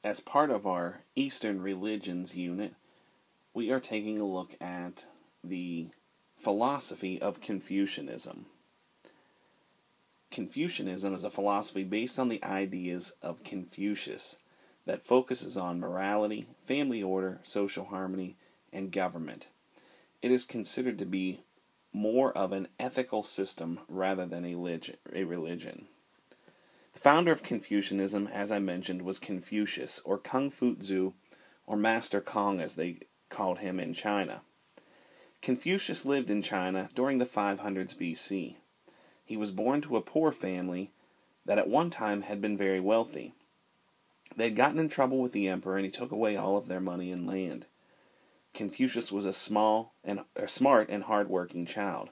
As part of our Eastern Religions unit, we are taking a look at the philosophy of Confucianism. Confucianism is a philosophy based on the ideas of Confucius that focuses on morality, family order, social harmony, and government. It is considered to be more of an ethical system rather than a religion. The founder of Confucianism, as I mentioned, was Confucius, or Kung Fu Tzu, or Master Kong as they called him in China. Confucius lived in China during the 500s BC. He was born to a poor family that at one time had been very wealthy. They had gotten in trouble with the emperor, and he took away all of their money and land. Confucius was a smart and hard-working child.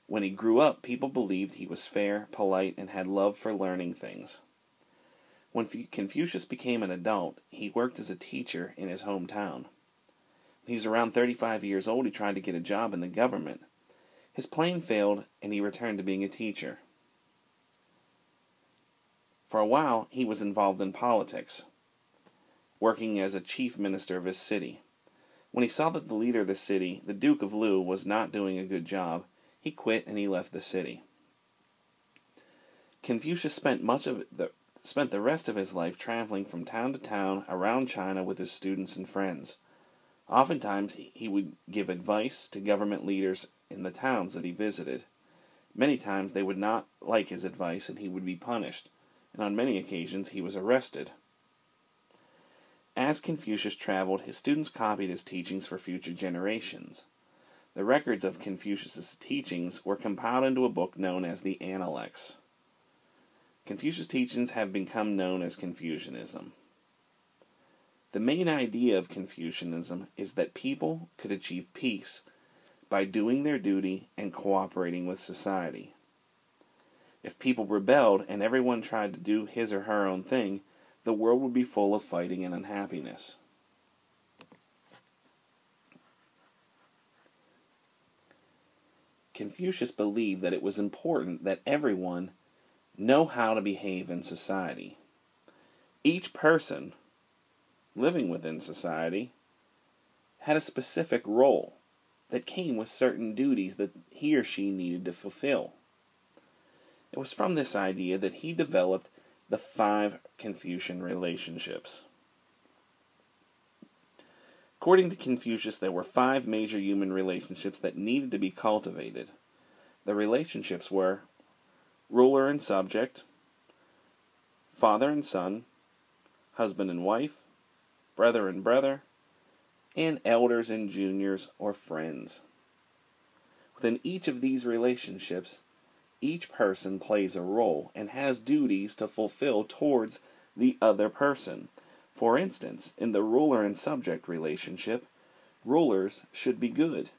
When he grew up, people believed he was fair, polite, and had love for learning things. When Confucius became an adult, he worked as a teacher in his hometown. When he was around 35 years old, he tried to get a job in the government. His plan failed, and he returned to being a teacher. For a while, he was involved in politics, working as a chief minister of his city. When he saw that the leader of the city, the Duke of Lu, was not doing a good job, he quit and he left the city. Confucius spent the rest of his life traveling from town to town around China with his students and friends. Oftentimes, he would give advice to government leaders in the towns that he visited. Many times, they would not like his advice and he would be punished, and on many occasions, he was arrested. As Confucius traveled, his students copied his teachings for future generations. The records of Confucius's teachings were compiled into a book known as the Analects. Confucius' teachings have become known as Confucianism. The main idea of Confucianism is that people could achieve peace by doing their duty and cooperating with society. If people rebelled and everyone tried to do his or her own thing, the world would be full of fighting and unhappiness. Confucius believed that it was important that everyone know how to behave in society. Each person living within society had a specific role that came with certain duties that he or she needed to fulfill. It was from this idea that he developed the 5 Confucian relationships. According to Confucius, there were 5 major human relationships that needed to be cultivated. The relationships were ruler and subject, father and son, husband and wife, brother and brother, and elders and juniors or friends. Within each of these relationships, each person plays a role and has duties to fulfill towards the other person. For instance, in the ruler and subject relationship, rulers should be good.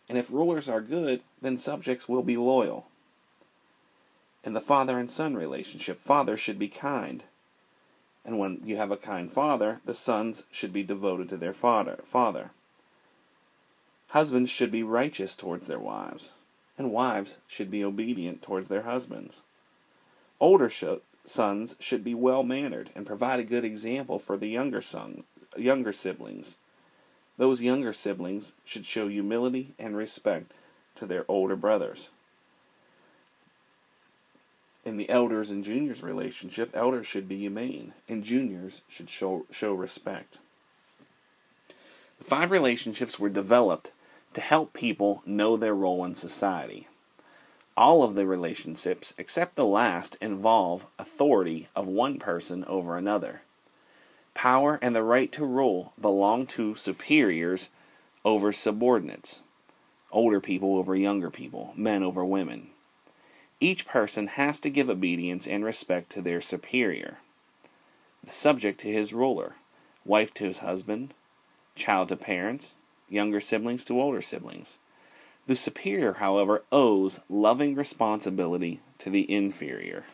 And if rulers are good, then subjects will be loyal. In the father and son relationship, fathers should be kind. And when you have a kind father, the sons should be devoted to their father. Husbands should be righteous towards their wives, and wives should be obedient towards their husbands. Older sons should be well-mannered and provide a good example for the younger siblings. Those younger siblings should show humility and respect to their older brothers. In the elders and juniors relationship, elders should be humane, and juniors should show respect. The 5 relationships were developed to help people know their role in society. All of the relationships, except the last, involve authority of one person over another. Power and the right to rule belong to superiors over subordinates, older people over younger people, men over women. Each person has to give obedience and respect to their superior. The subject to his ruler, wife to his husband, child to parents, younger siblings to older siblings. The superior, however, owes loving responsibility to the inferior.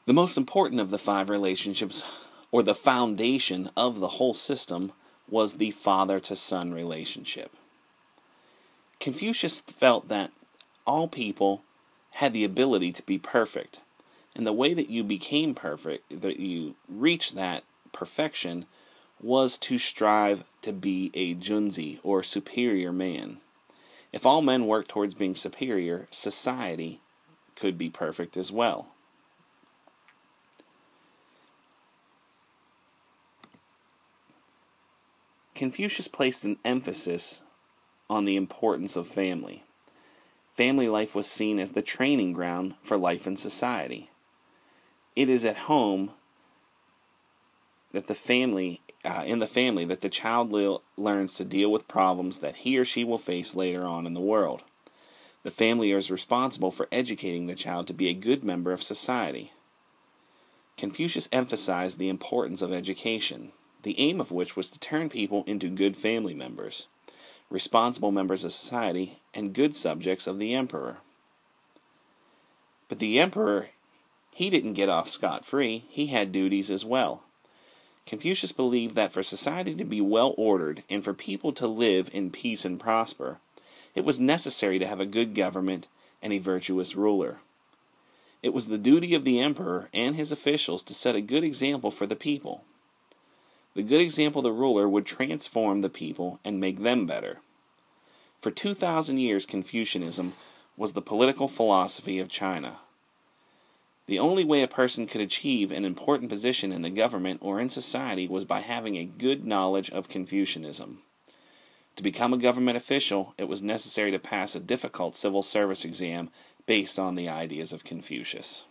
The most important of the 5 relationships, or the foundation of the whole system, was the father-to-son relationship. Confucius felt that all people had the ability to be perfect. And the way that you became perfect, that you reached that perfection, was to strive to be a junzi, or superior man. If all men worked towards being superior, society could be perfect as well. Confucius placed an emphasis on the importance of family. Family life was seen as the training ground for life in society. It is at home that in the family that the child learns to deal with problems that he or she will face later on in the world. The family is responsible for educating the child to be a good member of society. Confucius emphasized the importance of education, the aim of which was to turn people into good family members, responsible members of society, and good subjects of the emperor. But the emperor, he didn't get off scot-free. He had duties as well. Confucius believed that for society to be well ordered and for people to live in peace and prosper, it was necessary to have a good government and a virtuous ruler. It was the duty of the emperor and his officials to set a good example for the people. The good example of the ruler would transform the people and make them better. For 2,000 years, Confucianism was the political philosophy of China. The only way a person could achieve an important position in the government or in society was by having a good knowledge of Confucianism. To become a government official, it was necessary to pass a difficult civil service exam based on the ideas of Confucius.